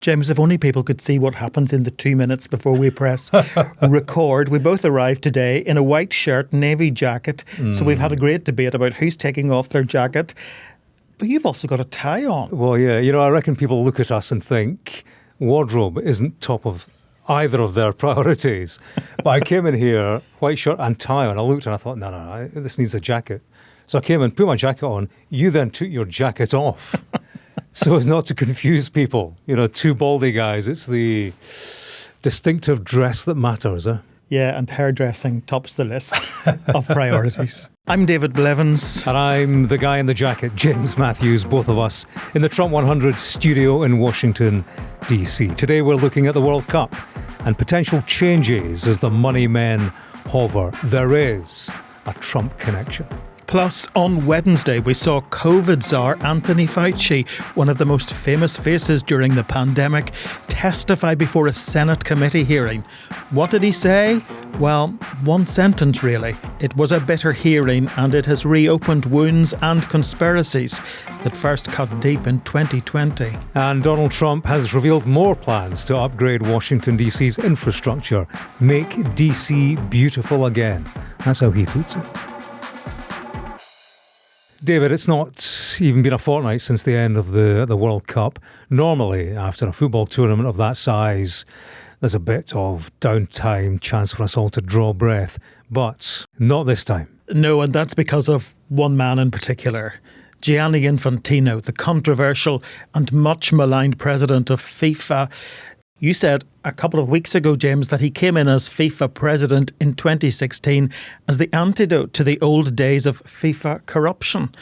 James, if only people could see what happens in the 2 minutes before we press record. We both arrived today in a white shirt, navy jacket. So we've had a great debate about who's taking off their jacket. But you've also got a tie on. Well, yeah, I reckon people look at us and think wardrobe isn't top of either of their priorities. But I came in here, white shirt and tie on. I looked and I thought, no, this needs a jacket. So I came in, put my jacket on. You then took your jacket off. So as not to confuse people, two baldy guys. It's the distinctive dress that matters, eh? Yeah, and hairdressing tops the list of priorities. I'm David Blevins. And I'm the guy in the jacket, James Matthews, both of us, in the Trump 100 studio in Washington, D.C. Today we're looking at the World Cup and potential changes as the money men hover. There is a Trump connection. Plus, on Wednesday, we saw COVID czar Anthony Fauci, one of the most famous faces during the pandemic, testify before a Senate committee hearing. What did he say? Well, one sentence really. It was a bitter hearing and it has reopened wounds and conspiracies that first cut deep in 2020. And Donald Trump has revealed more plans to upgrade Washington DC's infrastructure, make DC beautiful again. That's how he puts it. David, it's not even been a fortnight since the end of the World Cup. Normally, after a football tournament of that size, there's a bit of downtime, chance for us all to draw breath. But not this time. No, and that's because of one man in particular. Gianni Infantino, the controversial and much maligned president of FIFA. You said a couple of weeks ago, James, that he came in as FIFA president in 2016 as the antidote to the old days of FIFA corruption.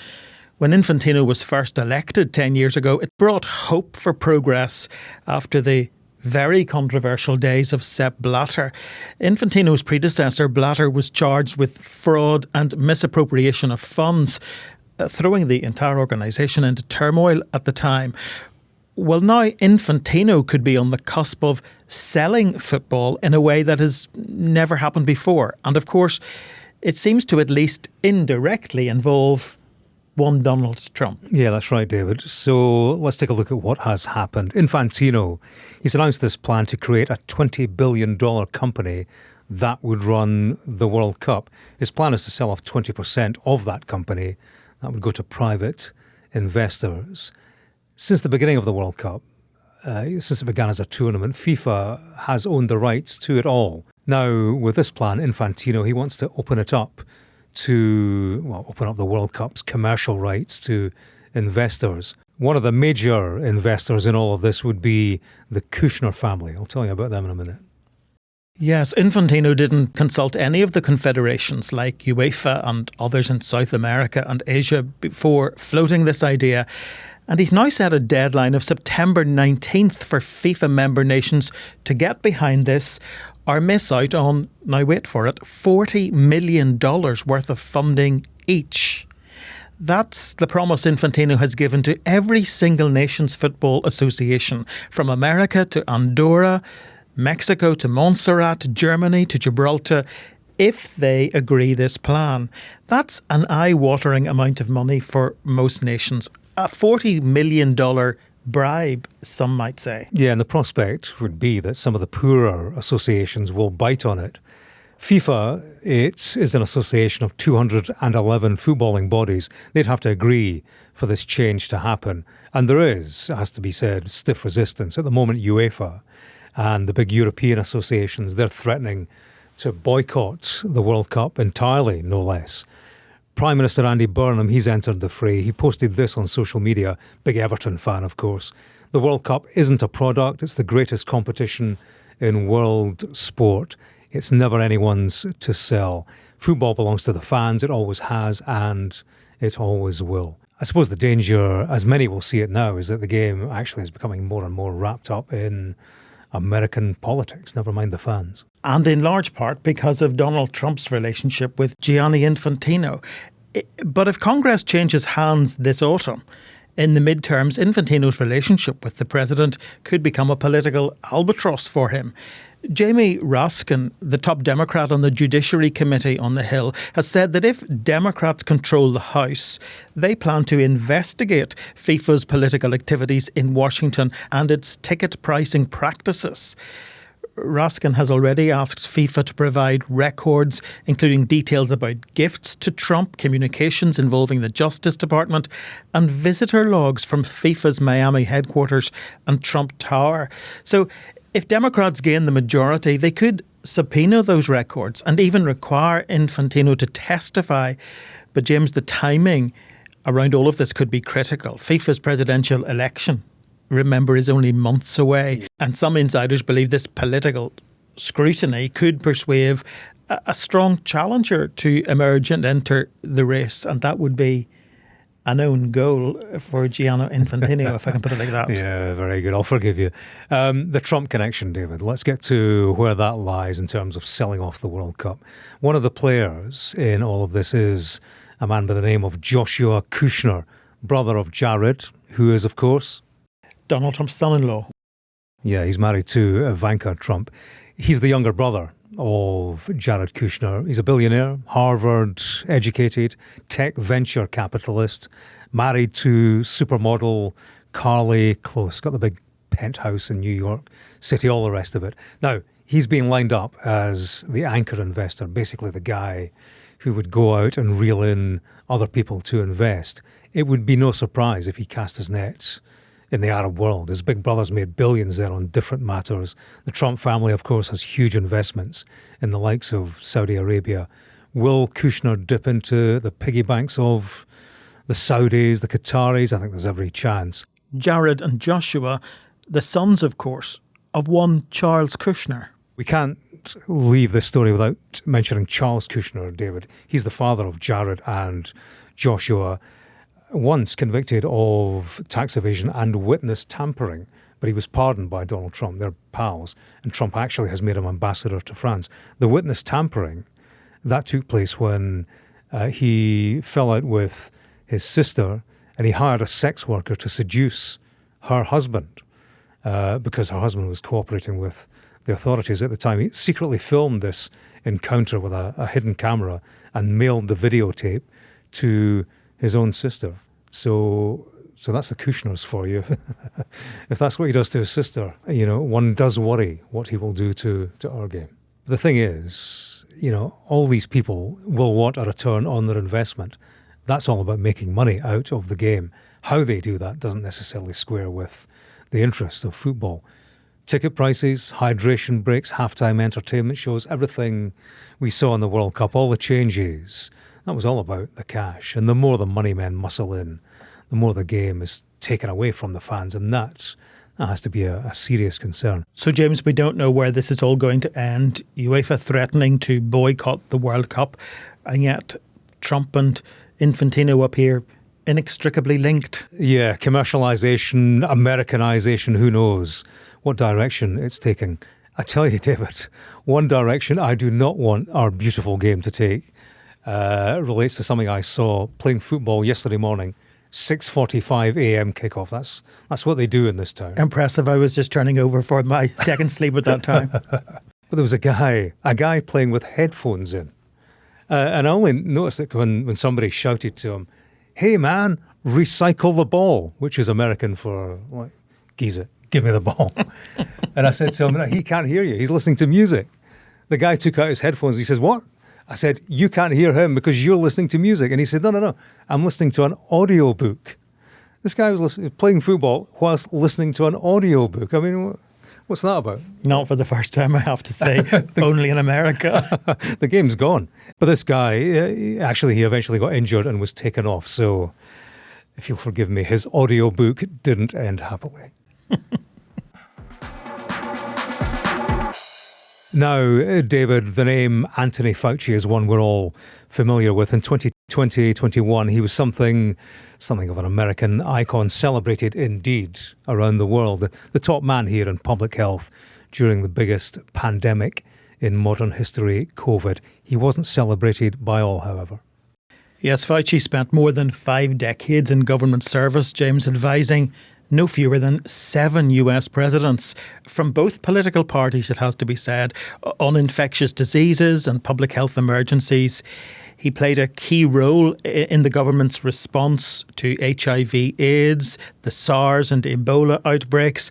When Infantino was first elected 10 years ago, it brought hope for progress after the very controversial days of Sepp Blatter. Infantino's predecessor, Blatter, was charged with fraud and misappropriation of funds, throwing the entire organisation into turmoil at the time. Well, now Infantino could be on the cusp of selling football in a way that has never happened before. And of course, it seems to at least indirectly involve one Donald Trump. Yeah, that's right, David. So let's take a look at what has happened. Infantino, he's announced this plan to create a $20 billion company that would run the World Cup. His plan is to sell off 20% of that company. That would go to private investors. Since the beginning of the World Cup, since it began as a tournament, FIFA has owned the rights to it all. Now, with this plan, Infantino, he wants to open it up open up the World Cup's commercial rights to investors. One of the major investors in all of this would be the Kushner family. I'll tell you about them in a minute. Yes, Infantino didn't consult any of the confederations like UEFA and others in South America and Asia before floating this idea. And he's now set a deadline of September 19th for FIFA member nations to get behind this or miss out on, now wait for it, $40 million worth of funding each. That's the promise Infantino has given to every single nation's football association, from America to Andorra, Mexico to Montserrat, Germany to Gibraltar, if they agree this plan. That's an eye-watering amount of money for most nations. A $40 million bribe, some might say. Yeah, and the prospect would be that some of the poorer associations will bite on it. FIFA, it is an association of 211 footballing bodies. They'd have to agree for this change to happen. And there is, it has to be said, stiff resistance. At the moment, UEFA and the big European associations, they're threatening to boycott the World Cup entirely, no less. Prime Minister Andy Burnham, he's entered the fray. He posted this on social media, big Everton fan, of course. The World Cup isn't a product. It's the greatest competition in world sport. It's never anyone's to sell. Football belongs to the fans. It always has, and it always will. I suppose the danger, as many will see it now, is that the game actually is becoming more and more wrapped up in American politics, never mind the fans. And in large part because of Donald Trump's relationship with Gianni Infantino. But if Congress changes hands this autumn, in the midterms, Infantino's relationship with the president could become a political albatross for him. Jamie Raskin, the top Democrat on the Judiciary Committee on the Hill, has said that if Democrats control the House, they plan to investigate FIFA's political activities in Washington and its ticket pricing practices. Raskin has already asked FIFA to provide records, including details about gifts to Trump, communications involving the Justice Department, and visitor logs from FIFA's Miami headquarters and Trump Tower. So if Democrats gain the majority, they could subpoena those records and even require Infantino to testify. But James, the timing around all of this could be critical. FIFA's presidential election, remember, is only months away. And some insiders believe this political scrutiny could persuade a strong challenger to emerge and enter the race. And that would be an own goal for Gianni Infantino, if I can put it like that. Yeah, very good. I'll forgive you. The Trump connection, David. Let's get to where that lies in terms of selling off the World Cup. One of the players in all of this is a man by the name of Joshua Kushner, brother of Jared, who is, of course, Donald Trump's son-in-law. Yeah, he's married to Ivanka Trump. He's the younger brother of Jared Kushner. He's a billionaire, Harvard-educated, tech venture capitalist, married to supermodel Carly Close, got the big penthouse in New York City, all the rest of it. Now, he's being lined up as the anchor investor, basically the guy who would go out and reel in other people to invest. It would be no surprise if he cast his nets in the Arab world. His big brother's made billions there on different matters. The Trump family, of course, has huge investments in the likes of Saudi Arabia. Will Kushner dip into the piggy banks of the Saudis, the Qataris? I think there's every chance. Jared and Joshua, the sons, of course, of one Charles Kushner. We can't leave this story without mentioning Charles Kushner, David. He's the father of Jared and Joshua, once convicted of tax evasion and witness tampering, but he was pardoned by Donald Trump. They're pals, and Trump actually has made him ambassador to France. The witness tampering, that took place when he fell out with his sister and he hired a sex worker to seduce her husband because her husband was cooperating with the authorities at the time. He secretly filmed this encounter with a hidden camera and mailed the videotape to his own sister. So that's the Kushners for you. If that's what he does to his sister, one does worry what he will do to our game. The thing is, all these people will want a return on their investment. That's all about making money out of the game. How they do that doesn't necessarily square with the interests of football. Ticket prices, hydration breaks, halftime entertainment shows, everything we saw in the World Cup, all the changes, that was all about the cash. And the more the money men muscle in, the more the game is taken away from the fans. And that has to be a serious concern. So, James, we don't know where this is all going to end. UEFA threatening to boycott the World Cup, and yet Trump and Infantino up here inextricably linked. Yeah, commercialisation, Americanisation, who knows what direction it's taking. I tell you, David, one direction I do not want our beautiful game to take relates to something I saw playing football yesterday morning. 6:45 a.m. kickoff. That's what they do in this town. Impressive. I was just turning over for my second sleep at that time. But there was a guy playing with headphones in. And I only noticed it when somebody shouted to him, "Hey man, recycle the ball," which is American for, like, geezer, give me the ball. And I said to him, he can't hear you. He's listening to music. The guy took out his headphones. He says, "What?" I said, "You can't hear him because you're listening to music." And he said, No. I'm listening to an audiobook. This guy was playing football whilst listening to an audiobook. I mean, what's that about? Not for the first time, I have to say. Only in America. The game's gone. But this guy, he eventually got injured and was taken off. So, if you'll forgive me, his audiobook didn't end happily. Now, David, the name Anthony Fauci is one we're all familiar with. In 2020-21, he was something of an American icon, celebrated indeed around the world. The top man here in public health during the biggest pandemic in modern history, COVID. He wasn't celebrated by all, however. Yes, Fauci spent more than 5 decades in government service, James, advising no fewer than 7 US presidents from both political parties, it has to be said, on infectious diseases and public health emergencies. He played a key role in the government's response to HIV/AIDS, the SARS and Ebola outbreaks,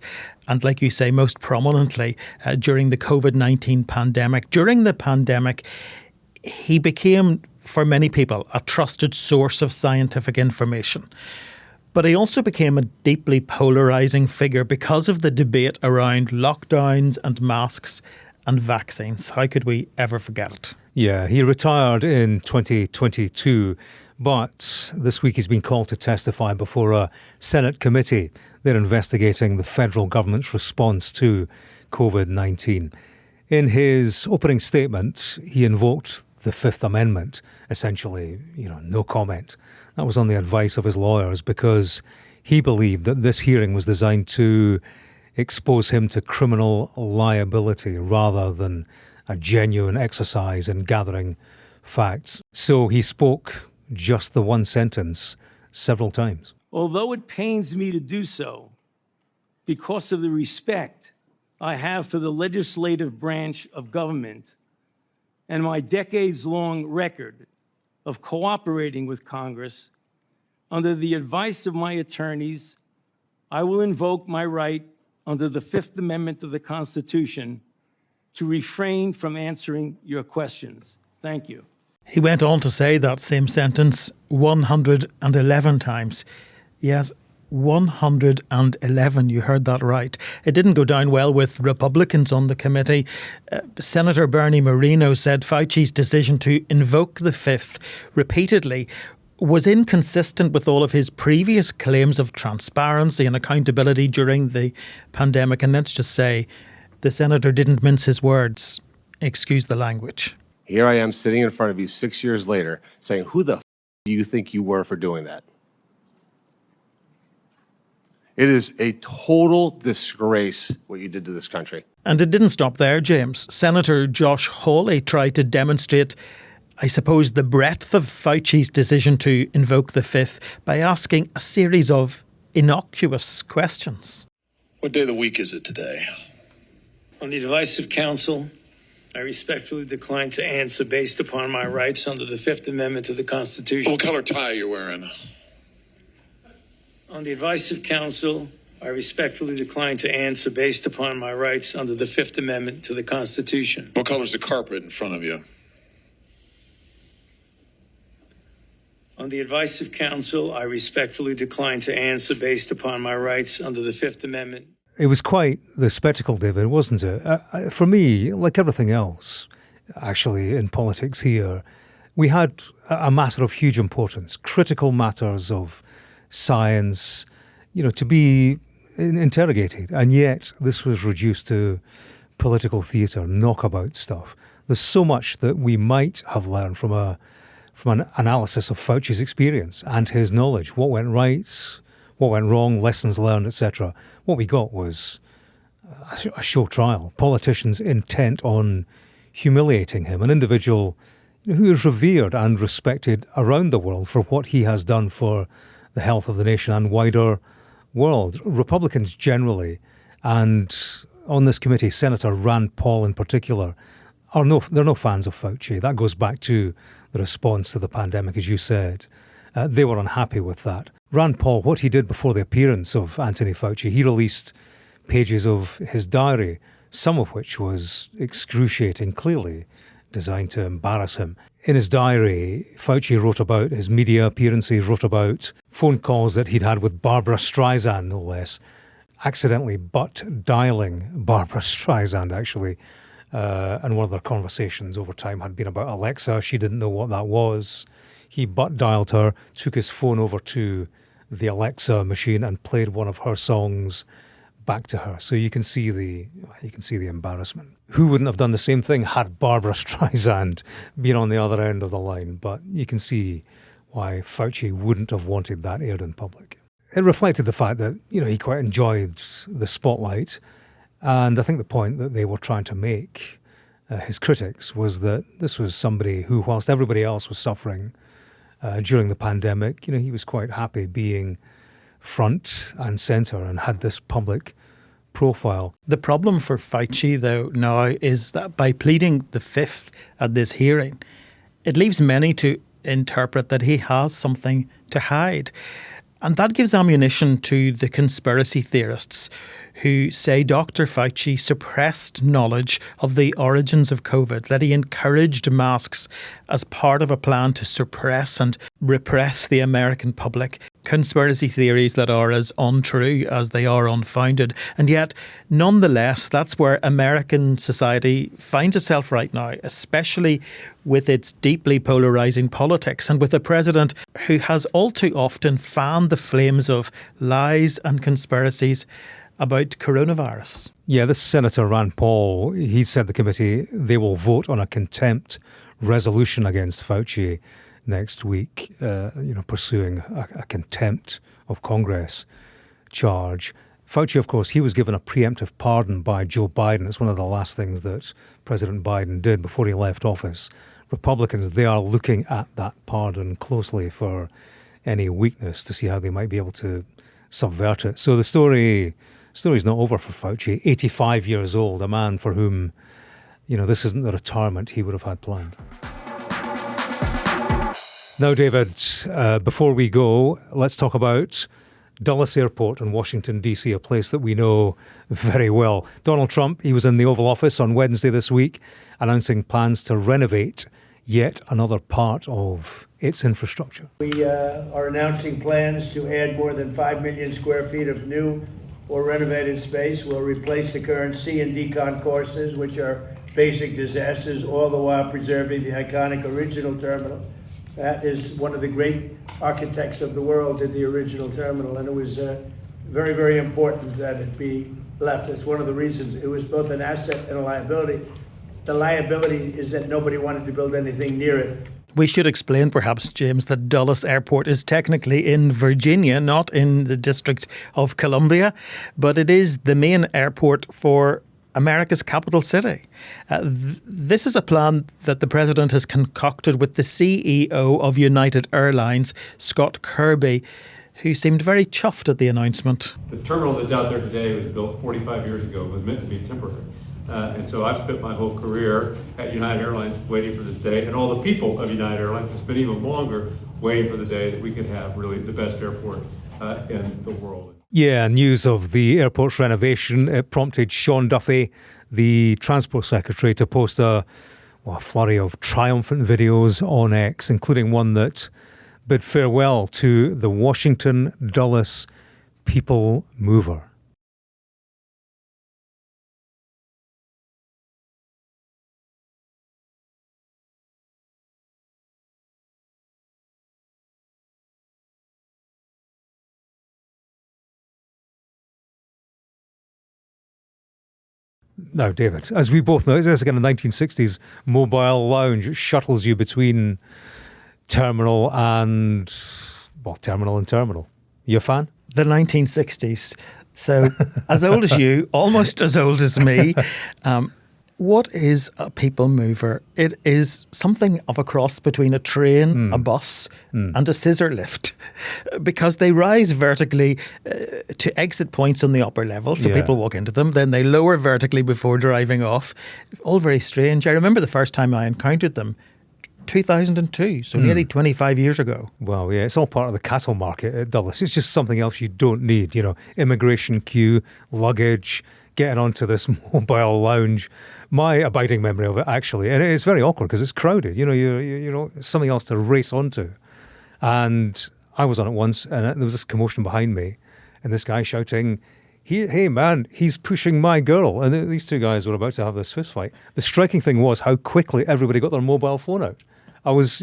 and like you say, most prominently during the COVID-19 pandemic. During the pandemic, he became, for many people, a trusted source of scientific information. But he also became a deeply polarising figure because of the debate around lockdowns and masks and vaccines. How could we ever forget it? Yeah, he retired in 2022, but this week he's been called to testify before a Senate committee. They're investigating the federal government's response to COVID-19. In his opening statement, he invoked the Fifth Amendment, essentially, no comment. That was on the advice of his lawyers because he believed that this hearing was designed to expose him to criminal liability rather than a genuine exercise in gathering facts. So he spoke just the one sentence several times. Although it pains me to do so, because of the respect I have for the legislative branch of government and my decades-long record of cooperating with Congress, under the advice of my attorneys, I will invoke my right under the Fifth Amendment of the Constitution to refrain from answering your questions. Thank you. He went on to say that same sentence 111 times. Yes, 111, you heard that right. It didn't go down well with Republicans on the committee. Senator Bernie Moreno said Fauci's decision to invoke the Fifth repeatedly was inconsistent with all of his previous claims of transparency and accountability during the pandemic. And let's just say the senator didn't mince his words. Excuse the language. Here I am sitting in front of you 6 years later saying, who the do you think you were for doing that? It is a total disgrace what you did to this country. And it didn't stop there, James. Senator Josh Hawley tried to demonstrate, I suppose, the breadth of Fauci's decision to invoke the Fifth by asking a series of innocuous questions. What day of the week is it today? On the advice of counsel, I respectfully decline to answer based upon my rights under the Fifth Amendment to the Constitution. What color tie are you wearing? On the advice of counsel, I respectfully decline to answer based upon my rights under the Fifth Amendment to the Constitution. What color's the carpet in front of you? On the advice of counsel, I respectfully decline to answer based upon my rights under the Fifth Amendment. It was quite the spectacle, David, wasn't it? For me, like everything else, actually, in politics here, we had a matter of huge importance, critical matters of science, to be interrogated. And yet this was reduced to political theatre, knockabout stuff. There's so much that we might have learned from an analysis of Fauci's experience and his knowledge. What went right, what went wrong, lessons learned, etc. What we got was a show trial. Politicians intent on humiliating him, an individual who is revered and respected around the world for what he has done for the health of the nation and wider world. Republicans generally, and on this committee, Senator Rand Paul in particular, they're no fans of Fauci. That goes back to the response to the pandemic, as you said. They were unhappy with that. Rand Paul, what he did before the appearance of Anthony Fauci, he released pages of his diary, some of which was excruciating, clearly designed to embarrass him. In his diary, Fauci wrote about his media appearances, wrote about phone calls that he'd had with Barbara Streisand, no less, accidentally butt-dialing Barbara Streisand, actually. And one of their conversations over time had been about Alexa. She didn't know what that was. He butt-dialed her, took his phone over to the Alexa machine and played one of her songs back to her. So you can see the embarrassment. Who wouldn't have done the same thing had Barbara Streisand been on the other end of the line? But you can see why Fauci wouldn't have wanted that aired in public. It reflected the fact that, he quite enjoyed the spotlight. And I think the point that they were trying to make, his critics, was that this was somebody who, whilst everybody else was suffering during the pandemic, he was quite happy being front and centre and had this public profile. The problem for Fauci, though, now is that by pleading the fifth at this hearing, it leaves many to interpret that he has something to hide. And that gives ammunition to the conspiracy theorists who say Dr. Fauci suppressed knowledge of the origins of COVID, that he encouraged masks as part of a plan to suppress and repress the American public. Conspiracy theories that are as untrue as they are unfounded. And yet, nonetheless, that's where American society finds itself right now, especially with its deeply polarising politics and with a president who has all too often fanned the flames of lies and conspiracies about coronavirus. Yeah, this Senator Rand Paul, he said the committee, they will vote on a contempt resolution against Fauci next week, pursuing a contempt of Congress charge. Fauci, of course, he was given a preemptive pardon by Joe Biden. It's one of the last things that President Biden did before he left office. Republicans, they are looking at that pardon closely for any weakness to see how they might be able to subvert it. So the story's not over for Fauci. 85 years old, a man for whom, this isn't the retirement he would have had planned. Now, David, before we go, let's talk about Dulles Airport in Washington, D.C., a place that we know very well. Donald Trump, he was in the Oval Office on Wednesday this week, announcing plans to renovate yet another part of its infrastructure. We are announcing plans to add more than 5 million square feet of new or renovated space. We'll replace the current C and D concourses, which are basic disasters, all the while preserving the iconic original terminal. That is one of the great architects of the world did the original terminal, and it was very, very important that it be left. It's one of the reasons. It was both an asset and a liability. The liability is that nobody wanted to build anything near it. We should explain, perhaps, James, that Dulles Airport is technically in Virginia, not in the District of Columbia, but it is the main airport for America's capital city. This is a plan that the president has concocted with the CEO of United Airlines, Scott Kirby, who seemed very chuffed at the announcement. The terminal that's out there today was built 45 years ago, was meant to be temporary. And so I've spent my whole career at United Airlines waiting for this day, and all the people of United Airlines have spent even longer waiting for the day that we can have really the best airport in the world. Yeah, news of the airport's renovation, it prompted Sean Duffy, the Transport Secretary, to post a flurry of triumphant videos on X, including one that bid farewell to the Washington Dulles People Mover. Now, David, as we both know, it's like a 1960s mobile lounge. It shuttles you between terminal and terminal. You a fan? The 1960s. So as old as you, almost as old as me. What is a people mover? It is something of a cross between a train, a bus, and a scissor lift, because they rise vertically to exit points on the upper level, so people walk into them. Then they lower vertically before driving off. All very strange. I remember the first time I encountered them, 2002, so nearly 25 years ago. Well, yeah, it's all part of the cattle market at Dulles. It's just something else you don't need, immigration queue, luggage, getting onto this mobile lounge. My abiding memory of it, actually, and it's very awkward because it's crowded. You're something else to race onto. And I was on it once, and there was this commotion behind me, and this guy shouting, "Hey man, he's pushing my girl!" And these two guys were about to have this fist fight. The striking thing was how quickly everybody got their mobile phone out. I was,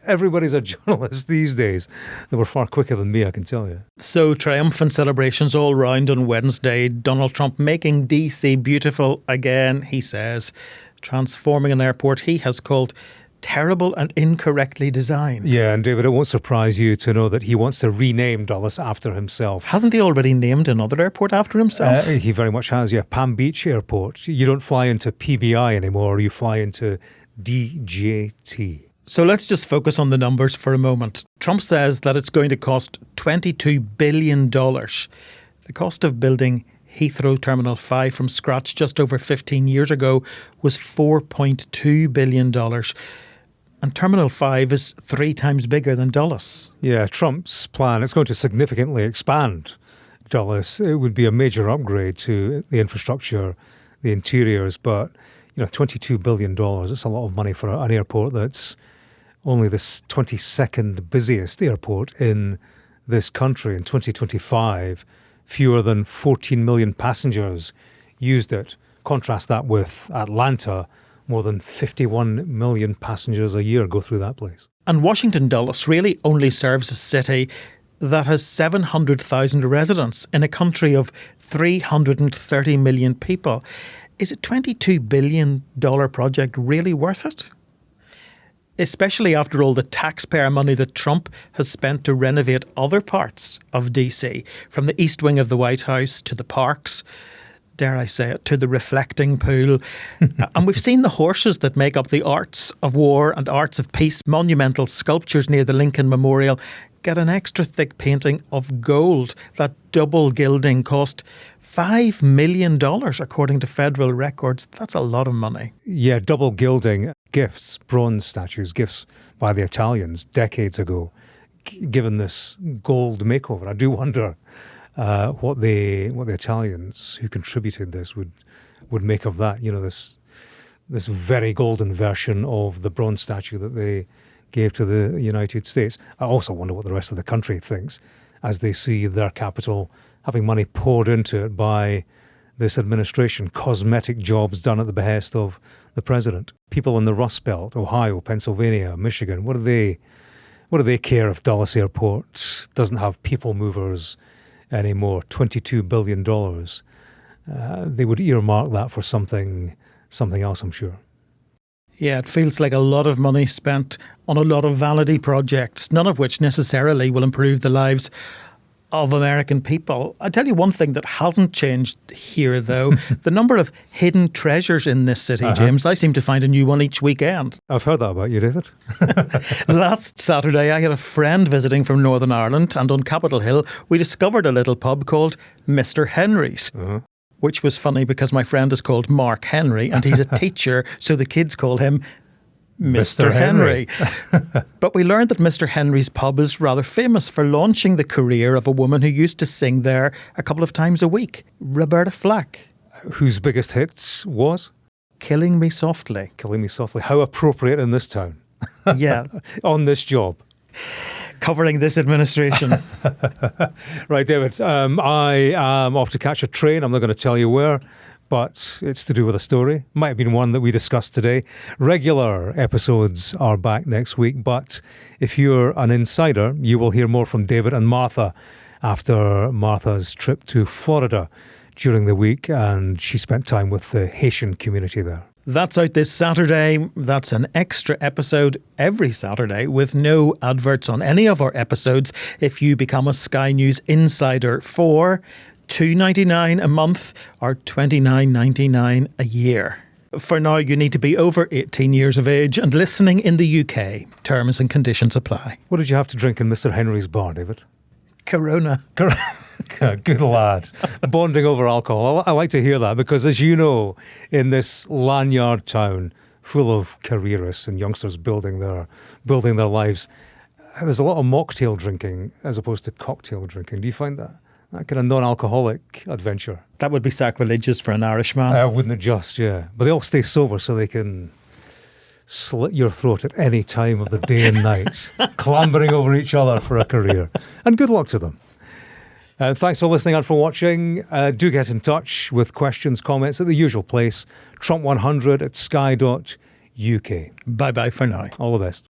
everybody's a journalist these days. They were far quicker than me, I can tell you. So triumphant celebrations all round on Wednesday. Donald Trump making DC beautiful again, he says, transforming an airport he has called terrible and incorrectly designed. Yeah, and David, it won't surprise you to know that he wants to rename Dulles after himself. Hasn't he already named another airport after himself? He very much has, yeah. Palm Beach Airport. You don't fly into PBI anymore, you fly into DJT. So let's just focus on the numbers for a moment. Trump says that it's going to cost $22 billion. The cost of building Heathrow Terminal 5 from scratch just over 15 years ago was $4.2 billion. And Terminal 5 is 3 times bigger than Dulles. Yeah, Trump's plan, it's going to significantly expand Dulles. It would be a major upgrade to the infrastructure, the interiors, but $22 billion, it's a lot of money for an airport that's only the 22nd busiest airport in this country. In 2025, fewer than 14 million passengers used it. Contrast that with Atlanta, more than 51 million passengers a year go through that place. And Washington Dulles really only serves a city that has 700,000 residents in a country of 330 million people. Is a $22 billion project really worth it? Especially after all the taxpayer money that Trump has spent to renovate other parts of DC, from the east wing of the White House to the parks, dare I say it, to the reflecting pool. And we've seen the horses that make up the arts of war and arts of peace. Monumental sculptures near the Lincoln Memorial get an extra thick painting of gold. That double gilding cost $5 million, according to federal records. That's a lot of money. Yeah, double gilding, gifts, bronze statues, gifts by the Italians decades ago, given this gold makeover. I do wonder what the Italians who contributed this would make of that. This very golden version of the bronze statue that they gave to the United States. I also wonder what the rest of the country thinks as they see their capital having money poured into it by this administration, cosmetic jobs done at the behest of the president. People in the Rust Belt, Ohio, Pennsylvania, Michigan, what do they care if Dulles Airport doesn't have people movers anymore? $22 billion. They would earmark that for something else, I'm sure. Yeah, it feels like a lot of money spent on a lot of vanity projects, none of which necessarily will improve the lives of American people. I tell you one thing that hasn't changed here, though, the number of hidden treasures in this city, James. I seem to find a new one each weekend. I've heard that about you, David. Last Saturday, I had a friend visiting from Northern Ireland, and on Capitol Hill, we discovered a little pub called Mr. Henry's. Which was funny because my friend is called Mark Henry and he's a teacher, so the kids call him Mr. Henry. But we learned that Mr. Henry's pub is rather famous for launching the career of a woman who used to sing there a couple of times a week, Roberta Flack. Whose biggest hits was? Killing Me Softly. Killing Me Softly. How appropriate in this town. Yeah. On this job. Covering this administration. Right, David. I am off to catch a train. I'm not going to tell you where, but it's to do with a story. Might have been one that we discussed today. Regular episodes are back next week, but if you're an insider, you will hear more from David and Martha after Martha's trip to Florida during the week, and she spent time with the Haitian community there. That's out this Saturday. That's an extra episode every Saturday with no adverts on any of our episodes if you become a Sky News Insider for $2.99 a month or $29.99 a year. For now, you need to be over 18 years of age and listening in the UK. Terms and conditions apply. What did you have to drink in Mr. Henry's bar, David? Corona. Good lad. Bonding over alcohol. I like to hear that because, as you know, in this lanyard town full of careerists and youngsters building their lives, there's a lot of mocktail drinking as opposed to cocktail drinking. Do you find that kind of non-alcoholic adventure? That would be sacrilegious for an Irishman. Wouldn't it just, yeah. But they all stay sober so they can slit your throat at any time of the day and night, clambering over each other for a career. And good luck to them. Thanks for listening and for watching. Do get in touch with questions, comments at the usual place, Trump100 at sky.uk. Bye-bye for now. All the best.